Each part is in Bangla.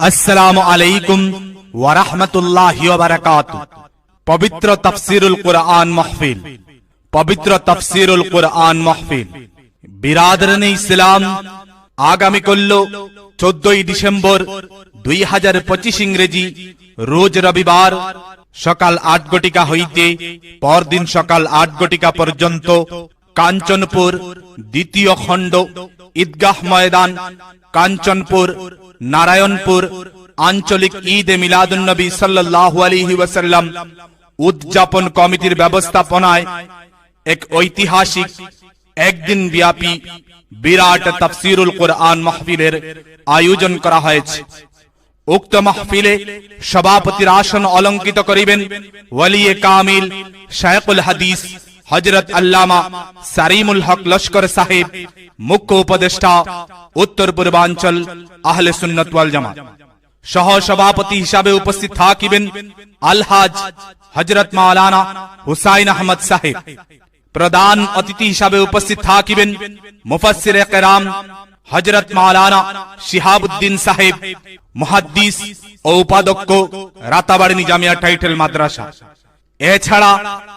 আসসালামু আলাইকুম ওয়া রাহমাতুল্লাহি ওয়া বারাকাতুহু। পবিত্র তাফসীরুল কুরআন মাহফিল, পবিত্র তাফসীরুল কুরআন মাহফিল। বিরাদরানে ইসলাম, আগামী কল্য 14 ডিসেম্বর 2025 ইংরেজি রোজ রবিবার সকাল 8 ঘটিকা হইতে পরদিন সকাল 8 ঘটিকা পর্যন্ত কাঞ্চনপুর দ্বিতীয় খণ্ড ঈদগাহ ময়দান, কাঞ্চনপুর, নারায়ণপুর আঞ্চলিক ঈদে মিলাদুন নবী সাল্লাল্লাহু আলাইহি ওয়াসাল্লাম উদযাপন কমিটির ব্যবস্থাপনায় এক ঐতিহাসিক একদিন ব্যাপী বিরাট তাফসীরুল কুরআন মাহফিলের আয়োজন করা হয়েছে। উক্ত মাহফিলে সভাপতির আসন অলঙ্কিত করিবেন ওয়ালিয়ে কামিল শায়খুল হাদিস হযরত আল্লামা সারিমুল হক লস্কর সাহেব, মুখ্য উপদেষ্টা উত্তর পূর্বাঞ্চল আহলে সুন্নাত ওয়াল জামাত। সহ সভাপতি হিসাবে উপস্থিত থাকিবেন আলহাজ হযরত মাওলানা হুসাইন আহমদ সাহেব। প্রধান অতিথি হিসাবে উপস্থিত থাকিবেন মুফাসসিরে কেরাম হযরত মাওলানা শিহাবউদ্দিন সাহেব, মুহাদ্দিস ও উপাধ্যক্ষ রাতাবাড়ী জামিয়া টাইটেল মাদ্রাসা। এছাড়া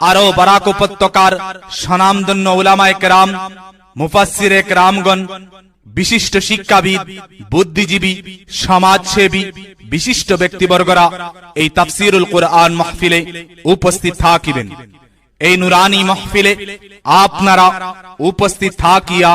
আরো বারাক উপত্যকার স্বনামধন্য উলামায়ে কেরাম, মুফাসসিরে কেরামগণ, বিশিষ্ট শিক্ষাবিদ, বুদ্ধিজীবী, সমাজসেবী, বিশিষ্ট ব্যক্তিবর্গরা এই তাফসীরুল কুরআন মাহফিলে উপস্থিত থাকিবেন। এই নুরানি মাহফিলে আপনারা উপস্থিত থাকিয়া